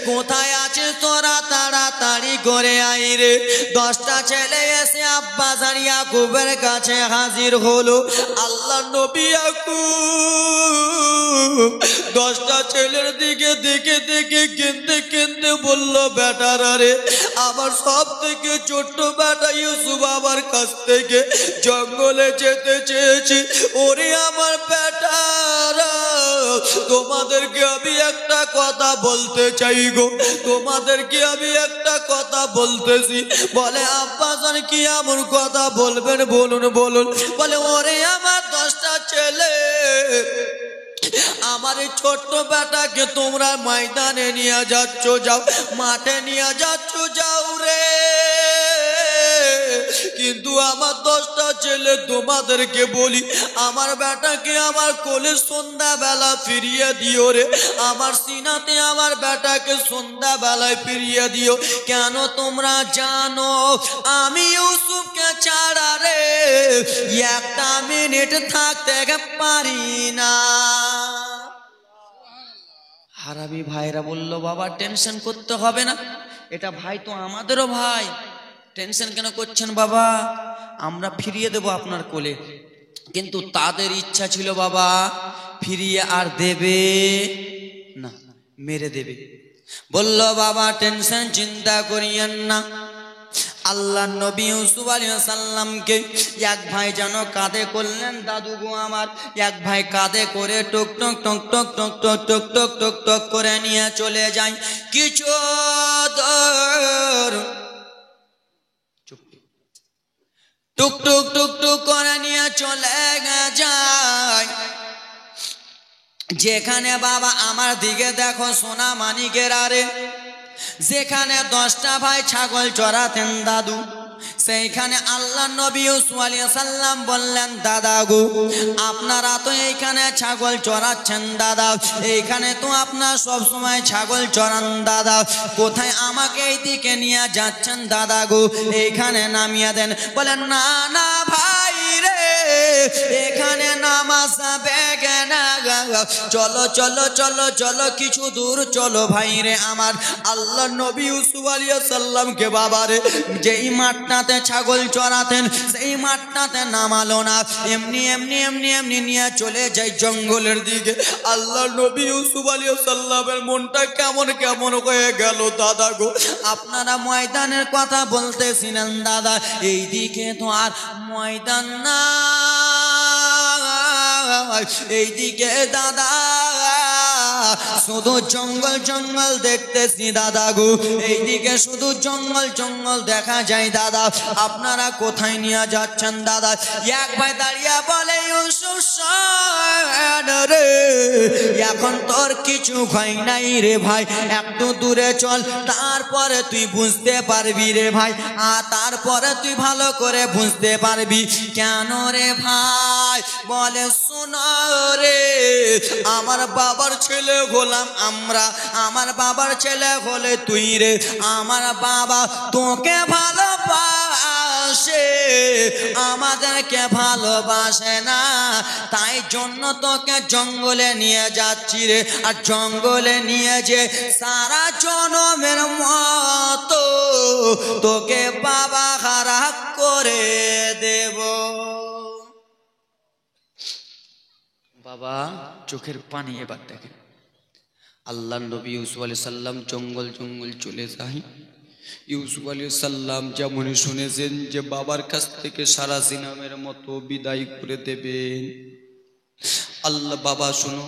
কোথায় আছে তোরা, তাড়াতাড়ি করে আই রে। 10টা ছেলে এসে আব্বাজান ইয়াকুবের কাছে হাজির হলো। আল্লাহ নবী ইয়াকুব 10টা ছেলের দিকে দেখে দেখে কেঁদে কেঁদে বলল, বেটারা রে, আমার সব থেকে ছোট্ট বেটা ইউসুফ আমার কাছ থেকে জঙ্গলে যেতে চেয়েছি। ওরে আমার বেটারা, তোমাদেরকে আমি একটা কথা বলতে চাই গো, তোমাদেরকে আমি একটা কথা বলতেছি। বলে আব্বাজান কি এমন কথা বলবেন, বলুন বলুন। বলে ওরে আমার 10টা ছেলে, আমার এই ছোট্ট বেটাকে তোমরা ময়দানে নিয়ে যাচ্ছ, যাও, মাঠে নিয়ে যাচ্ছ, যাও রে। কিন্তু আমার 10টা ছেলে তোমাদেরকে বলি, আমার বেটাকে আমার কোলে সন্ধ্যাবেলা ফিরিয়ে দিও রে। আমার সিনাতে আমার বেটাকে সন্ধ্যাবেলায় ফিরিয়ে দিও। কেন তোমরা জানো আমি ইউসুফকে ছাড়া রে একটা মিনিট থাকতে পারি না। হারামি ভাইরা বলল, বাবা টেনশন করতে হবে না, এটা ভাই তো আমাদেরও ভাই, টেনশন কেন করছেন বাবা, আমরা ফিরিয়ে দেব আপনার কোলে। কিন্তু তাদের ইচ্ছা ছিল বাবা ফিরিয়ে আর দেবে না, মেরে দেবে। বলল বাবা টেনশন চিন্তা করিয়েন না। আল্লাহ নবী ইউসুফ আলাইহিস সালামকে এক ভাই যেন কাঁধে করলেন, দাদু গো আমার, এক ভাই কাঁধে করে টক টক টক টক টক টক টক টক টক টক করে নিয়ে চলে যায়। কিছু দূর টুক টুক টুক টুক করে নিয়ে চলে যায়। যেখানে বাবা আমার দিকে দেখো সোনা মানিকের আরে, যেখানে 10টা ভাই ছাগল চড়াতেন দাদু, সেইখানে আল্লাহ নবী ইউসুফ আলাইহিস সালাম বললেন, দাদা গো আপনারা তো এইখানে ছাগল চড়াচ্ছেন দাদা, এইখানে তো আপনার সব সময় ছাগল চড়ান দাদা, কোথায় আমাকে এই দিকে নিয়ে যাচ্ছেন দাদা গো, এইখানে নামিয়ে দেন। বলেন না না ভাই রে, এখানে নামা যাবে না, চলো চলো চলো চলো কিছু দূর চলো ভাই রে আমার। আল্লাহ নবী ইউসুফ আলাইহিস সালামকে বাবা রে যেই মাঠটাতে ছাগল চড়াতেন সেই মাঠটাতে নামালো না, এমনি এমনি এমনি এমনি নিয়ে চলে যায় জঙ্গলের দিকে। আল্লাহ নবী ইউসুফ আলাইহিস সালামের মনটা কেমন কেমন হয়ে গেল দাদা গো। আপনারা ময়দানের কথা বলতেছিলেন দাদা, এই দিকে তো আর ময়দান না, এইদিকে দাদা শুধু জঙ্গল জঙ্গল দেখতেছি দাদা গো, এইদিকে শুধু জঙ্গল জঙ্গল দেখা যায় দাদা, আপনারা কোথায় নিয়ে যাচ্ছেন দাদা? এক ভাই দাঁড়িয়ে বলে, ইউসুফ রে এখন তোর কিছু ভয় নাই রে ভাই, একটু দূরে চল, তারপরে তুই বুঝতে পারবি রে ভাই, আর তারপরে তুই ভালো করে বুঝতে পারবি। কেন রে ভাই? বলে শোনো রে, আমার বাবার ছেলে হলাম আমরা, আমার বাবার ছেলে হলে তুই রে, আমার বাবা তোকে ভালোবাসে আমাদেরকে ভালোবাসে না, তাই জন্য তোকে জঙ্গলে নিয়ে যাচ্ছি রে, আর জঙ্গলে নিয়ে যে সারা জনমের মতো তোকে বাবা হারা করে দেব। বাবা চোখের পানি এবার দেখেন, আল্লাহ নবী ইউসুফ আলাইহিস সালাম জঙ্গল জঙ্গল চলে যায়। ইউসুফ আলাইহিস সালাম যেমন শুনেছেন যে বাবার কাছ থেকে সারা জিনামের মতো বিদায় করে দেবেন, আল্লাহ বাবা শুনো,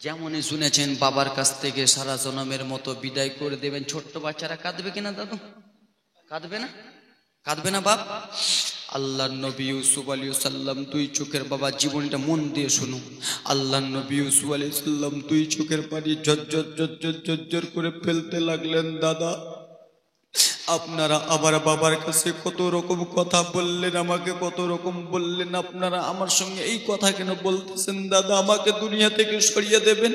যেমন শুনেছেন বাবার কাছ থেকে সারা জনমের মতো বিদায় করে দেবেন, ছোট্ট বাচ্চারা কাঁদবে কিনা দাদু? কাঁদবে না? কাঁদবে না বাপ? আল্লাহ নবী ইউসুফ আলাইহিস সালাম দুই চোখের, বাবা জীবনটা মন দিয়ে শুনো, আল্লাহ নবী ইউসুফ আলাইহিস সালাম দুই চোখের পানি ঝরঝর ঝরঝর ঝরঝর করে ফেলতে লাগলেন। দাদা আপনারা আমার বাবার কাছে কত রকম কথা বললেন, আমাকে কত রকম বললেন, আপনারা আমার সঙ্গে এই কথা কেন বলতেছেন? দাদা আমাকে দুনিয়া থেকে সরিয়ে দেবেন,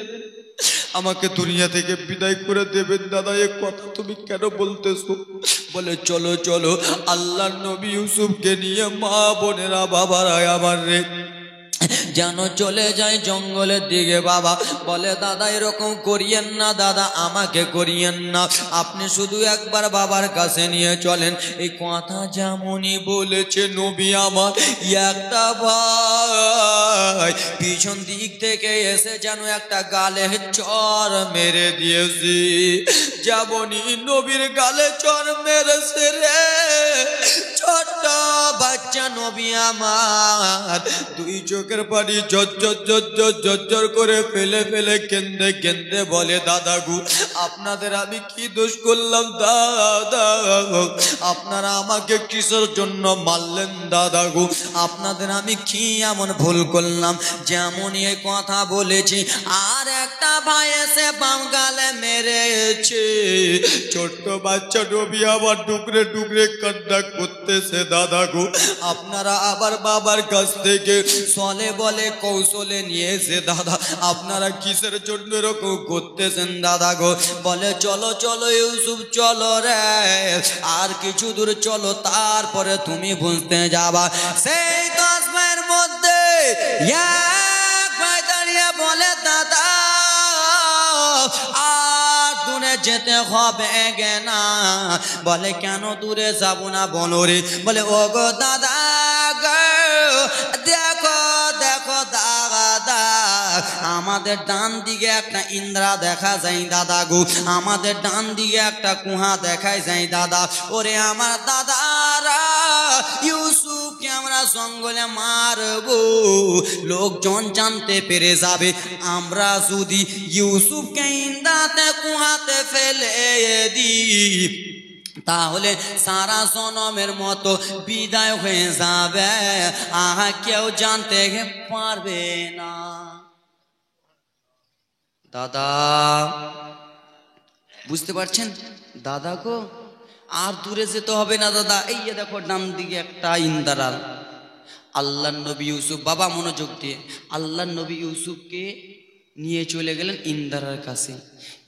আমাকে দুনিয়া থেকে বিদায় করে দেবেন, দাদা এই কথা তুমি কেন বলতেছো? বলে চলো চলো, আল্লাহ নবী ইউসুফকে নিয়ে মা বোনেরা বাবারা আমার রে যেন চলে যায় জঙ্গলের দিকে। বাবা বলে দাদা এরকম করিয়েন না দাদা, আমাকে করিয়েন না, আপনি শুধু একবার বাবার কাছে নিয়ে চলেন। এই কথা যেমনই বলেছে নবী আমার, একটা ভাই পিছন দিক থেকে এসে যেন একটা গালে চর মেরে দিয়েছি। যেমনই নবীর গালে চর মেরেছে রে, ছোট্ট বাচ্চা নবী আমার দুই চোখের পানি জর্জর করে ফেলে ফেলে কেন্দে কেন্দে বলে দাদা গো আপনাদের আমি কি দোষ করলাম দাদা, আপনারা আমাকে কিসের জন্য মারলেন দাদা গো, আপনাদের আমি কি এমন ভুল করলাম। যেমনই এই কথা বলেছি আর একটা ভাই এসে বাম গালে মেরেছে। ছোট্ট বাচ্চা নবী আবার টুকরে টুকরে কান্না করতেছে। দাদা গো আপনারা আবার বাবার কাছ থেকে চলে বলে কৌশলে নিয়েছে দাদা, আপনারা কিসের জন্য এরকম করতেছেন দাদা গো। বলে চলো চলো ইউসুফ চলো রে, আর কিছু দূর চলো তারপরে তুমি বুঝতে যাবা। সেই 10 ভাইয়ের মধ্যে এক ভাই দাঁড়িয়ে বলে দাদা আর দূরে যেতে হবে না। বলে কেন দূরে যাবো না বলো রে। বলে ও গো দাদা গো দেখো দেখো দাদা আমাদের ডান দিকে একটা ইন্দ্রা দেখা যায় দাদা গো, আমাদের ডান দিকে একটা কুহা দেখায় যায় দাদা। ওরে আমার দাদারা ইউসুফকে আমরা জঙ্গলে মারবো, লোকজন জানতে পেরে যাবে আমরা যদি ইউসুফকে ইন্দ্রাতে কুহাতে ফেলে দিই তাহলে সারা জনমের মতো বিদায় হয়ে যাবে, কেউ জানতে পারবে না। দাদা বুঝতে পারছেন দাদা গো আর দূরে যেতে হবে না দাদা, এই দেখো ডান দিকে একটা ইন্দ্রার। আল্লাহ নবী ইউসুফ, বাবা মনোযোগ দিয়ে, আল্লাহ নবী ইউসুফকে নিয়ে চলে গেলেন ইন্দ্রার কাছে।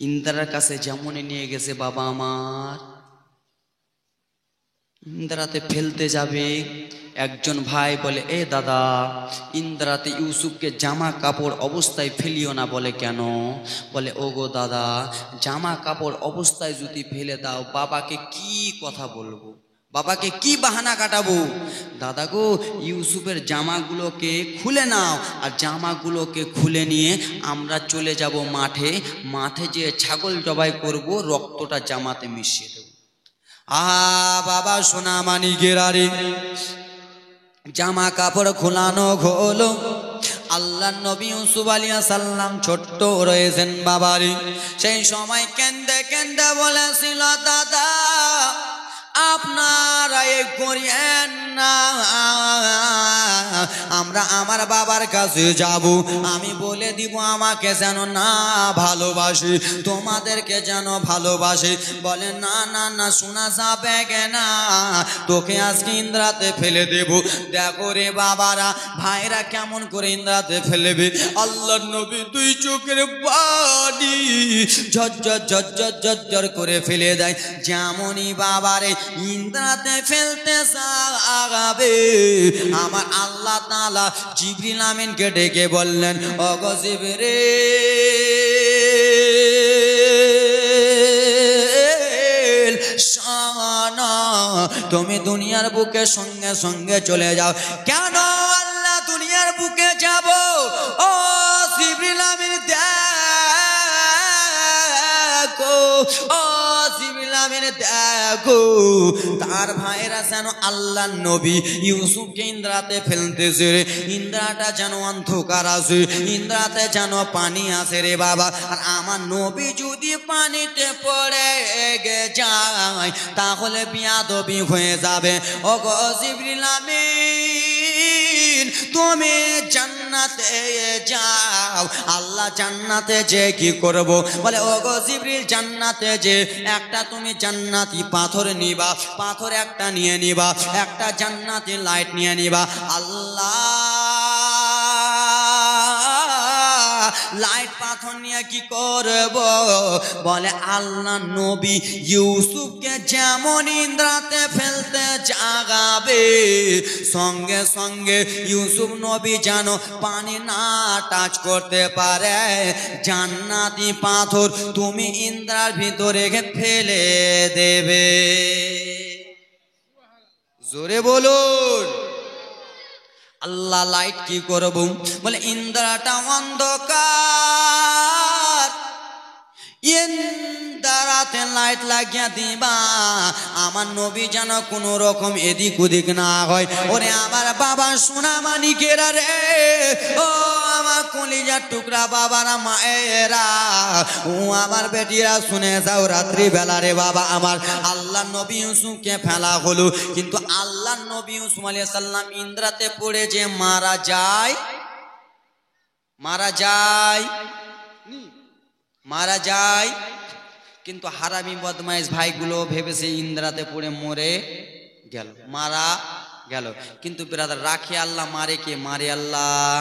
ইন্দ্রার কাছে যেমনই নিয়ে গেছে বাবা আমার, ইন্দ্রাতে ফেলতে যাবে একজন ভাই বলে এ দাদা ইন্দ্রাতে ইউসুফকে জামা কাপড় অবস্থায় ফেলিও না। বলে কেন? বলে ও গো দাদা জামা কাপড় অবস্থায় যদি ফেলে দাও বাবাকে কি কথা বলবো, বাবাকে কি বাহানা কাটাবো। দাদা গো ইউসুফের জামাগুলোকে খুলে নাও, আর জামাগুলোকে খুলে নিয়ে আমরা চলে যাব মাঠে, মাঠে যে ছাগল জবাই করব, রক্তটা জামাতে মিশিয়ে দেব। বাবা সোনা মানিকের আরে জামা কাপড় খোলানো হলো। আল্লাহ নবী ইউসুফ আলাইহিস সালাম ছোট্ট রয়েছেন বাবারি, সেই সময় কেন্দে কেন্দে বলেছিল দাদা আপনারা এই করিয়েন না, আমরা আমার বাবার কাছে যাব, আমি বলে দিব আমাকে যেন না ভালোবাসে, তোমাদেরকে যেন ভালোবাসে। বলে না না না শোনা যাবে না, তোকে আজকে ইন্দ্রাতে ফেলে দেব। দেখো রে বাবারা ভাইরা কেমন করে ইন্দ্রাতে ফেলবে। আল্লাহ নবী দুই চোখের পানি ঝরঝর ঝরঝর ঝরঝর করে ফেলে দেয়। যেমনই বাবারে ইন্দ্রাতে ফেলতে যাবে আমার আল্লাহ তাআলা জিবরিল আমিনকে ডেকে বললেন ও গো জিবরিল শানা তুমি দুনিয়ার বুকে সঙ্গে সঙ্গে চলে যাও। কেন আল্লাহ দুনিয়ার বুকে যাব? ও জিবরিল আমিন দেখো, ও জিবরিল আমিন দেখো তার ভাইরা যেন আল্লাহ নবী ইউসুফকে ইন্দ্রাতে ফেলতেছে। ইন্দ্রাটা যেন অন্ধকার আছে, ইন্দ্রাতে যেন পানি আছে রে বাবা। আর আমার নবী যদি পানিতে পড়ে যায় তাহলে বিয়াদবি হয়ে যাবে। ও গো জিবরিল আমিন তুমি জান্নাতে যাও। আল্লাহ জান্নাতে যে কি করব? বলে ও গো জিবরিল জান্নাতে যে একটা তুমি জান্নাতি পাথর নিবা, পাথর একটা নিয়ে নিবা, একটা জান্নাতি লাইট নিয়ে নিবা। আল্লাহ লাইট পাথর নিয়ে কি করব? বলে আল্লাহ নবী ইউসুফকে যেমন ইন্দ্রাতে ফেলতে জাগাবে, সঙ্গে সঙ্গে ইউসুফ নবী যেন পানি না টাচ করতে পারে, জান্নাতি পাথর তুমি ইন্দ্রার ভিতরে ফেলে দেবে। জোরে বলুন। আল্লাহ লাইট কি করব? বলে ইন্দ্রাটা অন্ধকার, ইন্দ্রাতে লাইট লাগিয়ে দিবা, আমার নবী যেন কোন রকম এদিক ওদিক না হয়। ওরে আমার বাবা সোনা মানিকেরা রে, ও আমার কলিজার টুকরা বাবারা মায়েরা, ও আমার বেটিরা শুনে যাও, রাত্রি বেলা রে বাবা আমার আল্লাহ নবী ইউসুফকে ফেলা হলো, কিন্তু আল্লাহ নবী ইউসুফ আলাইহিস সালাম ইন্দ্রাতে পড়ে যে মারা যায়, মারা যায়, কিন্তু হারামি বদমাইশ ভাইগুলো ভেবেছে ইন্দ্রাতে পড়ে মরে গেল, মারা গেল। কিন্তু ব্রাদার রাখে আল্লাহ, মারে কে? মারে আল্লাহ,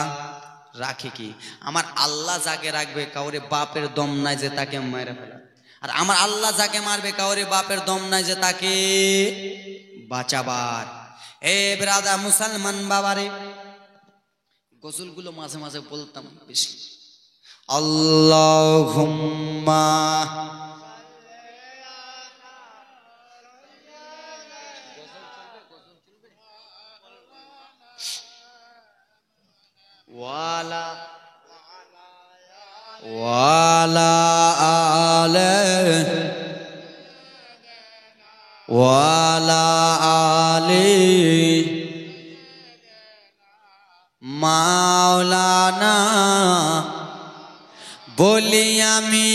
রাখে কি? আমার আল্লাহ যাকে রাখবে কাউরে বাপের দম নাই যে তাকে মেরে ফেলা, আর আমার আল্লাহ যাকে মারবে কাউরে বাপের দম নাই যে তাকে বাঁচাবার। এ ব্রাদার মুসলমান বাবারে, গজলগুলো মাঝে মাঝে বলতাম বেশি। আল্লাহুম্মা ওয়ালা ওয়ালা আলে ওয়ালা আলি মাওলানা। বলি আমি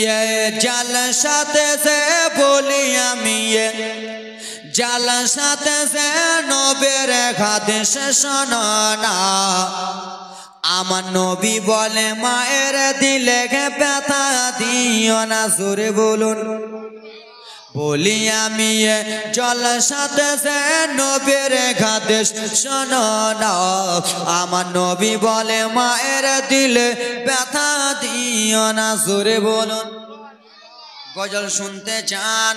জালসাতে সে, বলি আমি জালসাতে সে নবের হাদিস শোনো না। আমার নবী বলে মায়ের দিলে ব্যথা দিও না। জোরে বলুন। বলি আমি জলসাতে সে নবীর হাদিস শোনো না। আমার নবী বলে মায়ের দিলে ব্যথা দিও না। জোরে বলুন। গজল শুনতে চান?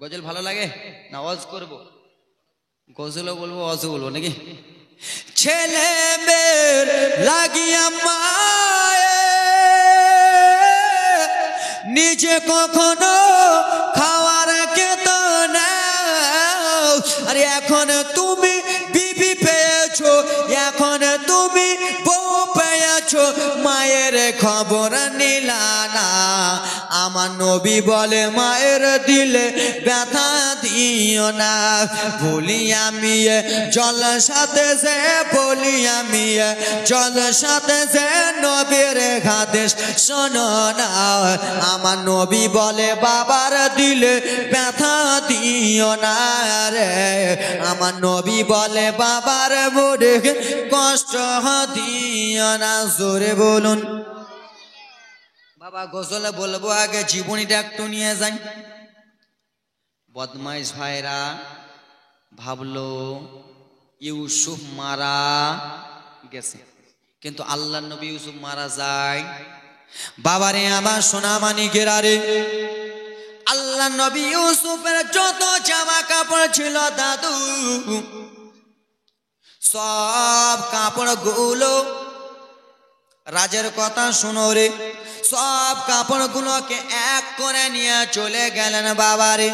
গজল ভালো লাগে না ওয়াজ করব? গজলও বলবো ওয়াজও বলবো নাকি? ছেলে মেয়ের লাগিয়া মায়ে নিজে কখনো খাওয়ার খেত না। আরে এখন তুমি বিবি পেয়েছো, এখন তুমি বউ পেয়েছো, মায়ের খবর নিলা না। আমার নবী বলে মায়ের দিলে ব্যথা দিও না। বলি আমি জলসাতে সে, বলি আমি জলসাতে সে নবীর হাদিস শোনো না। আমার নবী বলে বাবার দিলে ব্যথা দিও না রে। আমার নবী বলে বাবার মুড়ে কষ্ট দিও না। জোরে বলুন। বাবা গজলে বলবো, আগে জীবনীটা একটু নিয়ে যাই। বদমাইশ ভাইরা ভাবলো ইউসুফ মারা গেছে, কিন্তু আল্লাহ নবী ইউসুফ মারা যায়। বাবারে আমার সোনা মানিকেরা রে, আল্লাহ নবী ইউসুফের যত জামা কাপড় ছিল দাদু, সব কাপড় গুলো, রাজের কথা শুনো রে, সব কাপড়গুলোকে এক করে নিয়ে চলে গেলেন বাবারে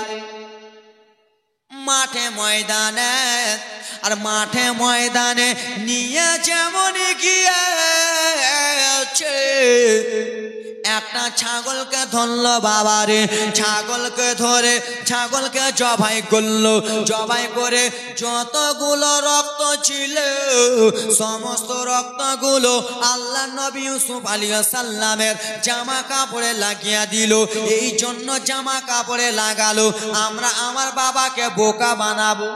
মাঠে ময়দানে। আর মাঠে ময়দানে নিয়ে যেমন গিয়েছে, একটা ছাগলকে ধরলো বাবারে, ছাগলকে ধরে ছাগলকে জবাই করলো। জবাই করে যতগুলো রক্ত ছিল সমস্ত রক্তগুলো আল্লাহ নবী ইউসুফ আলাইহিস সালামের জামা কাপড়ে লাগিয়ে দিল। এই জন্য জামা কাপড়ে লাগালো আমরা আমার বাবাকে বোকা বানাবো।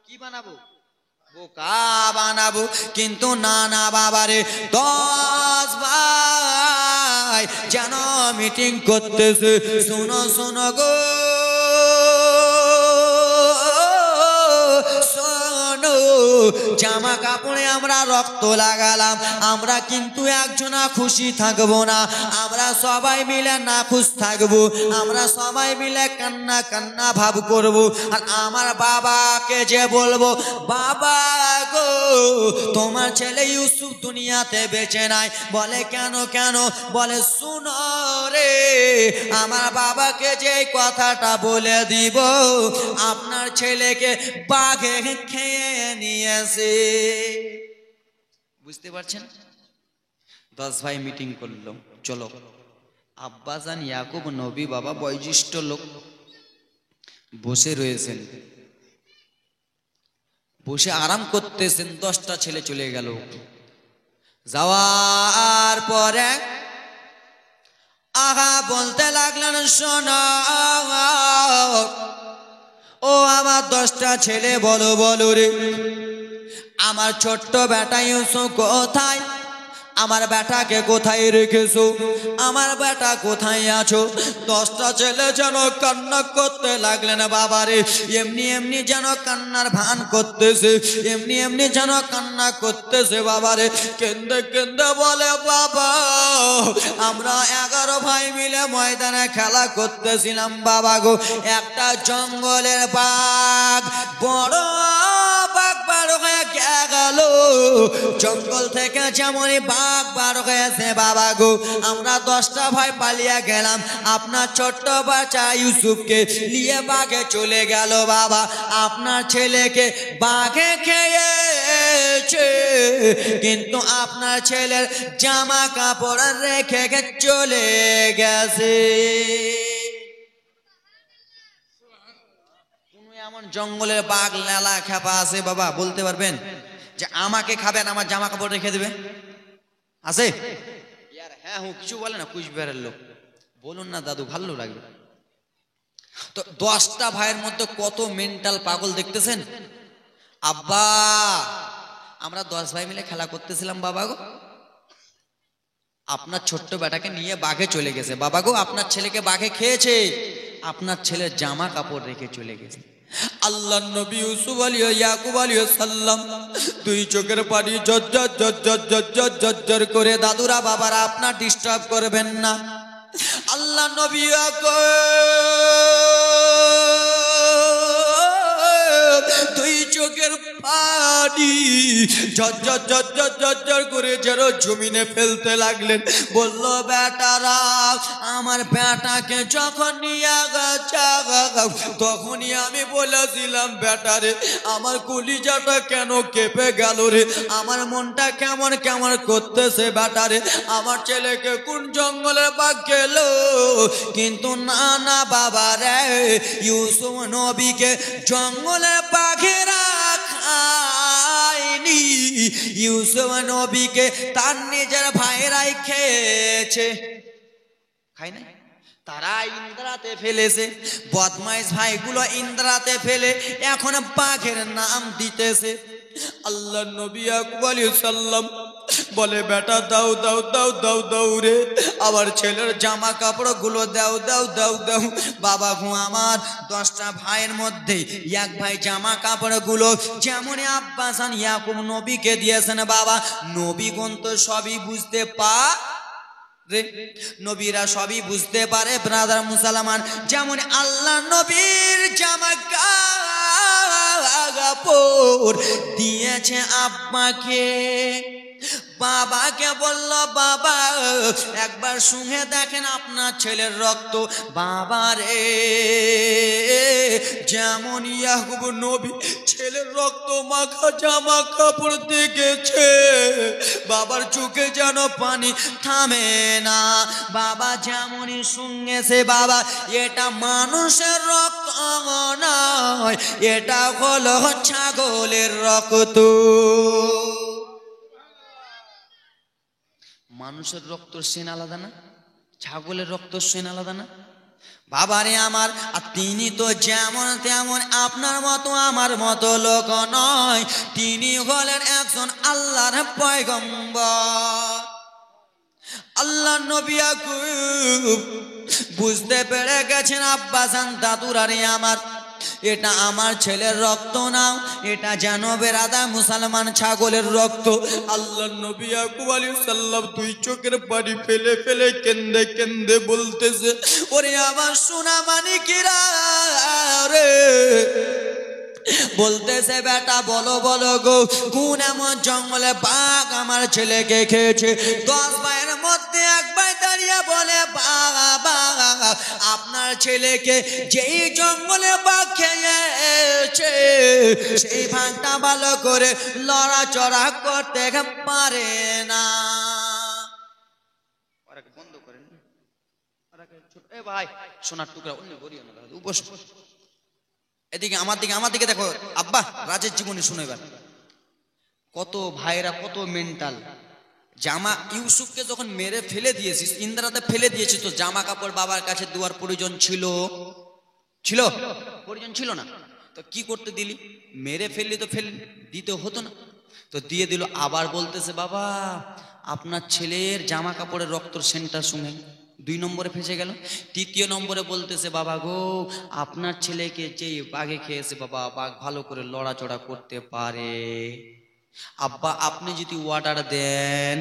কি বানাবো? বোকা বানাবো। কিন্তু না না বাবারে, 10 ভাই যেন মিটিং করতেছে, শোনো শোনো গো শোনো, জামা কাপড়ে আমরা রক্ত লাগালাম, আমরা কিন্তু একজনা খুশি থাকবো না, আমরা সবাই মিলে না খুশ থাকবো, আমরা সবাই মিলে কান্না কান্না ভাব করব। আর আমার বাবাকে যে বলবো, বাবা গো তোমার ছেলে ইউসুফ দুনিয়াতে বেঁচে নাই। বলে কেন কেন? বলে শুনো রে, আমার বাবাকে যে কথাটা বলে দিব, আপনার ছেলেকে বাঘে খেয়ে নিয়েছে। বুঝতে পারছেন? 10 ভাই মিটিং করলো, চলো আব্বাজান ইয়াকুব নবী বাবা বয়োজ্যেষ্ঠ লোক বসে রয়েছেন, বসে আরাম করতেছেন। 10টা ছেলে চলে গেল। যাওয়ার পরে আগা বলতে লাগলেন, শোনো ও আমার 10টা ছেলে, বলো বলো রে, আমার ছোট্ট বেটা ইউসুফ কোথায়? আমার বেটাকে কোথায় রেখেছো? আমার বেটা কোথায় আছো? 10টা ছেলে যেন কান্না করতে লাগলেন। বাবারে এমনি এমনি যেন কান্নার ভান করতেছে, এমনি এমনি যেন কান্না করতেছে। বাবারে কেন্দে কেন্দে বলে, বাবা আমরা 11 ভাই মিলে ময়দানে খেলা করতেছিলাম বাবা গো, একটা জঙ্গলের বাঘ, বড় বাঘ বার হয়ে গেল, জঙ্গল থেকে যেমনই বাঘ বার হয়েছে বাবা গো, আমরা 10টা ভাই পালিয়ে গেলাম, আপনার ছোট্ট বাচ্চা ইউসুফকে নিয়ে বাঘে চলে গেল। বাবা আপনার ছেলেকে বাঘে খেয়েছে, কিন্তু আপনার ছেলের জামা কাপড় রেখে চলে গেছে। এমন জঙ্গলের বাঘ লালা খেপা আছে বাবা, বলতে পারবেন যে আমাকে খাবেন, আমার জামা কাপড় রেখে দেবে? আছে? হ্যাঁ হুঁ কিছু বলে না, কুচবিহারের লোক, বলুন না দাদু, ভালো লাগবে। তো 10টা ভাইয়ের মধ্যে কত মেন্টাল পাগল দেখতেছেন। আব্বা আমরা 10 ভাই মিলে খেলা করতেছিলাম বাবা গো, আপনার ছোট্ট বেটাকে নিয়ে বাঘে চলে গেছে। বাবা গো আপনার ছেলেকে বাঘে খেয়েছে, আপনার ছেলের জামা কাপড় রেখে চলে গেছে। আল্লাহ নবী ইউসুফ আলাইহিস ইয়াকুব আলাইহিস সালাম 2 চোখের পানি ঝরঝর ঝরঝর ঝরঝর ঝরঝর করে, দাদুরা বাবারা আপনার ডিস্টার্ব করবেন না। আল্লাহ নবী ইয়াকুব 2 চোখের পানি ঝরঝর ঝরঝর ঝরঝর করে যেন জমিনে ফেলতে লাগলেন। বলল, বেটারা আমার বেটাকে যখন নিয়ে গেছে তখনই আমি বলেছিলাম, বেটারে আমার কলিজাটা কেন কেঁপে গেল রে, আমার মনটা কেমন কেমন করতেছে বেটারে, আমার ছেলেকে কোন জঙ্গলে বাঘ গেল। কিন্তু না না বাবা রে, ইউসুফ নবীকে জঙ্গলে বাঘেরা খায়নি, ইউসুফ নবীকে তার নিজের ভাইরাই খেয়েছে। খায় নাই? তারা ইন্দ্রাতে ফেলেছে, বদমাইশ ভাইগুলো ইন্দ্রাতে ফেলে এখন বাঘের নাম দিতেছে। আল্লাহ নবী ইয়াকুব আলাইহিস সালাম বলে, বেটা দাও দাও দাও দাও দাও রে, আমার ছেলের জামা কাপড় গুলো দাও দাও দাও দাও। বাবা গো আমার 10টা ভাইয়ের মধ্যে এক ভাই জামা কাপড় গুলো যেমনই আব্বাসান ইয়াকুব নবীকে দিয়েছেন। বাবা নবীগণ তো সবই বুঝতে নবীরা সবই বুঝতে পারে ব্রাদার মুসলমান। যেমন আল্লাহ নবীর জামা কাপড় দিয়েছে আব্বাকে, বাবাকে বলল, বাবা একবার শুনে দেখেন আপনার ছেলের রক্ত। বাবা রে যেমন ইয়াকুব নবী ছেলের রক্ত মাখা জামা কাপড় দেখেছে, বাবার চোখে যেন পানি থামে না। বাবা যেমনই শুনেছে, বাবা এটা মানুষের রক্ত নয়, এটা হলো ছাগলের রক্ত। মানুষের রক্তর সেন আলাদা না, ছাগলের রক্তর সেন আলাদা না বাবারে আমার। আর তিনি তো যেমন তেমন আপনার মতো আমার মতো লোক নয়, তিনি হলেন একজন আল্লাহর পয়গম্বর। আল্লাহ নবী ইয়াকুব বুঝতে পেরে গেছেন, আব্বাজান দাদুরারে আমার এটা আমার ছেলের রক্ত না, এটা যেন বেরাদা মুসলমান ছাগলের রক্ত। আল্লাহর নবী ইয়াকুব আলাইহিস সালাম দুই চোখের পানি ফেলে ফেলে কেন্দে কেন্দে বলতেছে, ওরে আমার সোনা মানিকেরা রে, বলতেছে বেটা বলো বলো গো, কোন এমন জঙ্গলে বাঘ আমার ছেলেকে খেয়েছে? 10 ভাইয়ের মধ্যে এক ভাই দাঁড়িয়ে বলে, বাবা আপনার ছেলেকে যেই জঙ্গলে বাঘ খেয়েছে সেই বাঘটা ভালো করে লড়াচড়া করতে পারে না। বন্ধ করেন ভাই, সোনার টুকরা অন্য করিও না, এদিকে আমার দিকে দেখো আব্বা, রাজের জীবনী শুনে এবার। কত ভাইরা কত মেন্টাল। জামা ইউসুফকে যখন মেরে ফেলে দিয়েছিস, ইন্দ্রাতে ফেলে দিয়েছিস, তো জামা কাপড় বাবার কাছে দেওয়ার প্রয়োজন ছিল? প্রয়োজন ছিল না, তো কি করতে দিলি? মেরে ফেললি তো দিতে হতো না, তো দিয়ে দিল। আবার বলতেছে বাবা আপনার ছেলের জামা কাপড়ের রক্তর সেন্টার শুনে 2 নম্বরে ফেসে গেল। 3 নম্বরে বলতেছে বাবা গো আপনার ছেলেকে যে বাঘে খেয়েছে বাবা, বাঘ ভালো করে লড়াচড়া করতে পারে। আব্বা আপনি যদি অর্ডার দেন,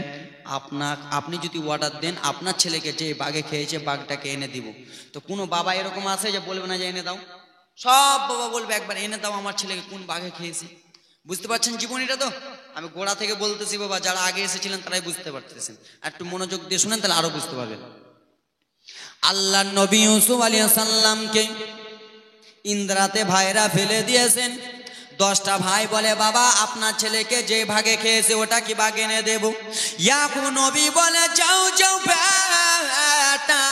আপনার ছেলেকে যে বাঘে খেয়েছে বাঘটাকে এনে দিব। তো কোনো বাবা এরকম আছে যে বলবে না যে এনে দাও? সব বাবা বলবে একবার এনে দাও আমার ছেলেকে কোন বাঘে খেয়েছে। বুঝতে পারছেন জীবনীটা? তো আমি গোড়া থেকে বলতেছি বাবা, যারা আগে এসেছিলেন তারাই বুঝতে পারতেছেন, একটু মনোযোগ দিয়ে শুনেন তাহলে আরো বুঝতে পারবেন। আল্লাহর নবী ইউসুফ আলাইহিস সালামকে ইন্দ্রাতে ভাইরা ফেলে দিয়েছেন। 10টা ভাই বলে বাবা আপনার ছেলেকে যে ভাগে খেয়েছে ওটা কি বাঘ এনে দেব? ইয়াকুব নবী বলে যাও যাও বেটা।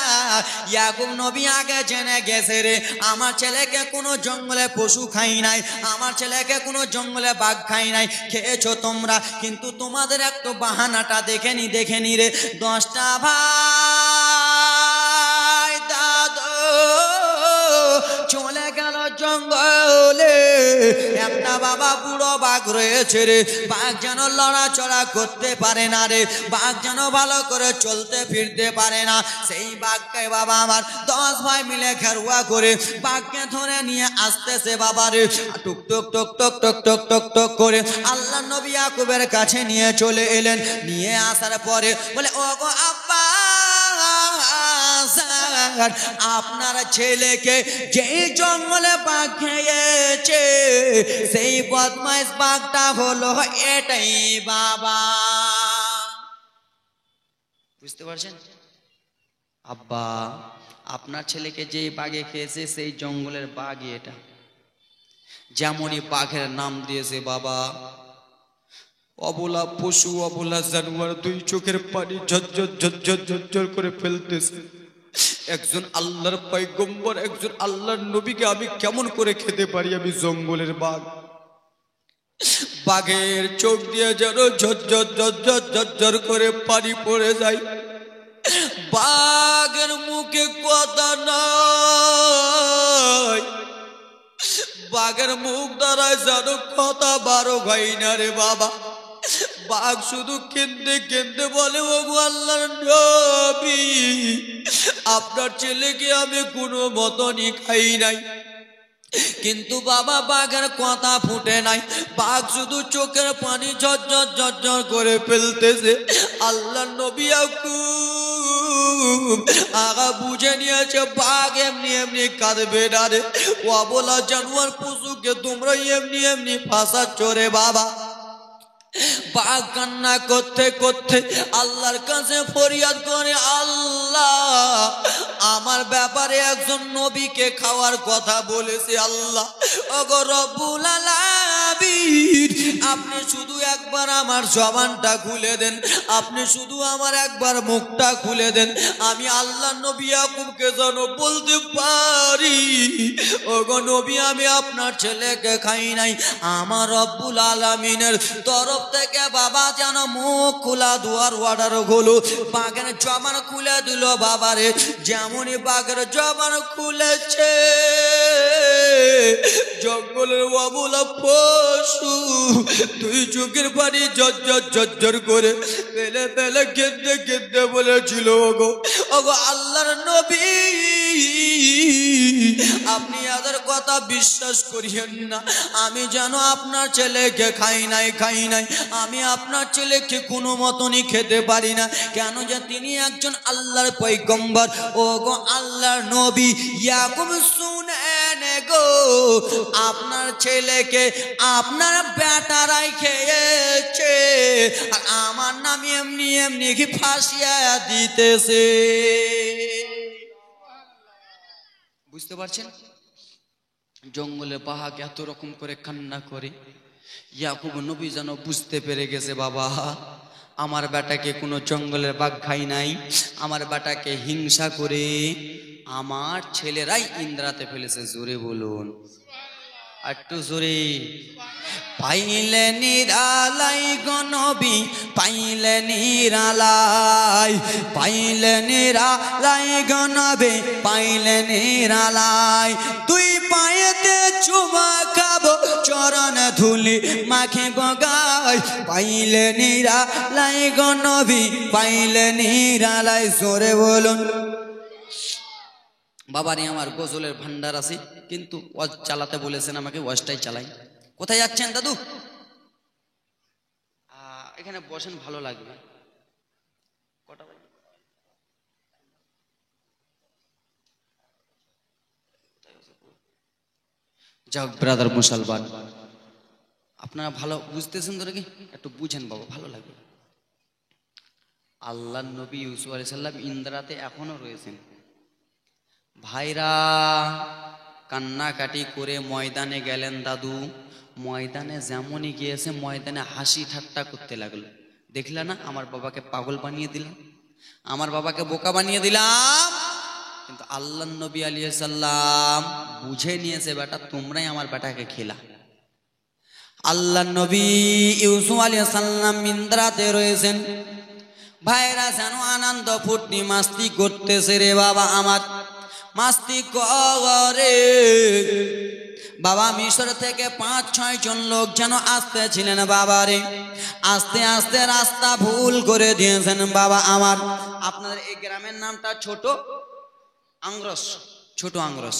ইয়াকুব নবী আগে জেনে গেছে রে, আমার ছেলেকে কোনো জঙ্গলে পশু খাই নাই, আমার ছেলেকে কোনো জঙ্গলে বাঘ খাই নাই, খেয়েছো তোমরা, কিন্তু তোমাদের একটু বাহানাটা দেখে নি রে। 10টা ভাই দাদু চলে গেল জঙ্গলে। একটা বাবা বুড়ো বাঘ রয়েছে রে, বাঘ যেন লড়াচড়া করতে পারে না রে, বাঘ যেন ভালো করে চলতে ফিরতে পারে না। সেই বাঘকে বাবা আমার 10 ভাই মিলে ঘেরুয়া করে বাঘকে ধরে নিয়ে আসতেছে বাবা রে। টুক টুক টুক টুক টুক টুক টুক টুক করে আল্লাহ নবী ইয়াকুবের কাছে নিয়ে চলে এলেন। নিয়ে আসার পরে বলে ও গো আব্বা আপনার ছেলেকে যে জঙ্গলে বাঘ খেয়েছে সেই বদমাইশ বাঘটা হলো এটাই বাবা। বুঝতে পারছেন? আব্বা আপনার ছেলেকে যে বাঘে খেয়েছে সেই জঙ্গলের বাঘই এটা। যেমনই বাঘের নাম দিয়েছে বাবা, অবলা পশু অবলা জানোয়ার 2 চোখের পানি ঝরঝর ঝরঝর ঝরঝর করে ফেলতেছে। একজন আল্লাহর পয়গম্বর, একজন আল্লাহর নবীকে আমি কেমন করে খেতে পারি? আমি জঙ্গলের বাঘ। বাঘের চোখ দিয়ে যেন ঝরঝর ঝরঝর ঝরঝর করে পানি পড়ে যায়। বাঘের মুখে কথা নাই, বাঘের মুখ দ্বারা যেন কথা বারো হয় না রে বাবা। বাঘ শুধু কেঁদে কেঁদে বলে ও আল্লাহর নবী আপনার ছেলেকে আমি কোনো মতনই খাই নাই, কিন্তু বাবা বাঘের কথা ফুটে নাই, বাঘ শুধু চোখের পানি ঝরঝর ঝরঝর করে ফেলতেছে। আল্লাহর নবী ইয়াকুব আগা বুঝে নিয়েছে বাঘ এমনি এমনি কাঁদবে না রে, ও বলা জানোয়ার পশুকে তোমরা এমনি এমনি ফাঁসাচ্ছ রে বাবা। বাঘ কান্না করতে করতে আল্লাহর কাছে ফরিয়াদ করে, আল্লাহ আমার ব্যাপারে একজন নবীকে খাওয়ার কথা বলেছে, আল্লাহ ওগো রব্বুল আলামিন আপনি শুধু একবার আমার জবানটা খুলে দেন, আপনি শুধু আমার একবার মুখটা খুলে দেন, আমি আল্লাহ নবী ইয়াকুবকে যেন বলতে পারি ওগো নবী আমি আপনার ছেলেকে খাই নাই। আমার রব্বুল আলামিনের তরফ থেকে বাবা যেন মুখ খোলা দুয়ার অর্ডার হলো, বাঘের জবান খুলে দিল বাবারে। যেমনই বাঘের জবান খুলেছে জঙ্গলের অবলা পশু 2 চোখের পানি ঝরঝর ঝরঝর করে ফেলে ফেলে কেঁদে কেঁদে বলেছিল ওগো ওগো আল্লাহর নবী আপনি এদের কথা বিশ্বাস করিয়েন না। আমি যেন আপনার ছেলেকে খাই নাই, আমি আপনার ছেলেকে কোনো মতনই খেতে পারি না। কেন যে তিনি একজন আল্লাহর পয়গম্বর। ও গো আল্লাহর নবী ইয়াকুব শুনেন গো, আপনার ছেলেকে আপনার বেটারাই খেয়েছে, আর আমার নাম এমনি এমনি কি ফাঁসিয়া দিতেছে। বুঝতে পারছেন? জঙ্গলে বাঘ এত রকম করে কান্না করে। ইয়াকুব নবী যেন বুঝতে পেরে গেছে, বাবা আমার বেটাকে কোনো জঙ্গলের বাঘ খাই নাই, আমার বেটাকে হিংসা করে আমার ছেলেরাই ইন্দ্রাতে ফেলেছে। জোরে বলুন, একটু জোরে। পাইলে নিরালাই গো নবী, পাইলে নিরালাই, পাইলে নিরালাই গো নবী, পাইলে নিরালাই। তুই পায়েতে চুমা খাবো, চরণ ধুলি মাখিব গায়, পাইলে নিরালাই গো নবী, পাইলে নিরালাই। জোরে বলুন। বাবারে আমার গজলের ভান্ডার আছে, কিন্তু ওয়াজ চালাতে বলেছেন আমাকে, ওয়াজটাই চালাই। কোথায় যাচ্ছেন দাদু? এখানে বসেন, ভালো লাগবে। কটা বাজে? যাক ব্রাদার মুসলমান, আপনারা ভালো বুঝতেছেন তো নাকি? একটু বুঝেন বাবা, ভালো লাগবে। আল্লাহ নবী ইউসুফ আলাইহিস সালাম ইন্দ্রাতে এখনো রয়েছেন। ভাইরা কান্নাকাটি করে ময়দানে গেলেন দাদু। ময়দানে যেমনই গিয়েছে, ময়দানে হাসি ঠাট্টা করতে লাগলো। দেখলা না, আমার বাবাকে পাগল বানিয়ে দিলাম, আমার বাবাকে বোকা বানিয়ে দিলাম। কিন্তু আল্লাহ নবী আলাইহিস সালাম বুঝে নিয়েছে, বেটা তোমরাই আমার বেটাকে খেলা। আল্লাহ নবী ইউসুফ আলাইহিস সালাম ইন্দ্রাতে রয়েছেন। ভাইরা যেন আনন্দ ফুর্তি মাস্তি করতেছে রে বাবা আমার, মাস্তি করে। বাবা মিশর থেকে 5-6 জন লোক যেন আসতেছিলেন বাবারে, আস্তে আস্তে রাস্তা ভুল করে দিয়েছেন বাবা আমার। আপনাদের এই গ্রামের নামটা ছোট আংরস, ছোট আংরস।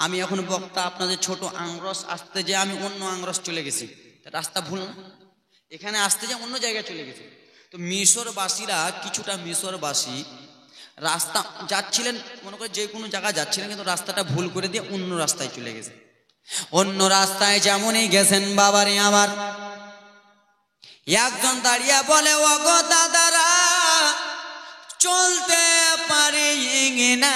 আমি এখন বক্তা, আপনাদের ছোট আংরস আসতে যে আমি অন্য আংরস চলে গেছি, রাস্তা ভুল না? এখানে আসতে যে অন্য জায়গায় চলে গেছি। তো মিশরবাসীরা, কিছুটা মিশরবাসী রাস্তা যাচ্ছিলেন, মনে করে যে কোনো জায়গায় যাচ্ছিলেন, কিন্তু রাস্তাটা ভুল করে দিয়ে অন্য রাস্তায় চলে গেছে। অন্য রাস্তায় যেমনই গেছেন বাবারে আমার, একজন দাঁড়িয়ে বলে, ও গো দাদারা চলতে পারি না।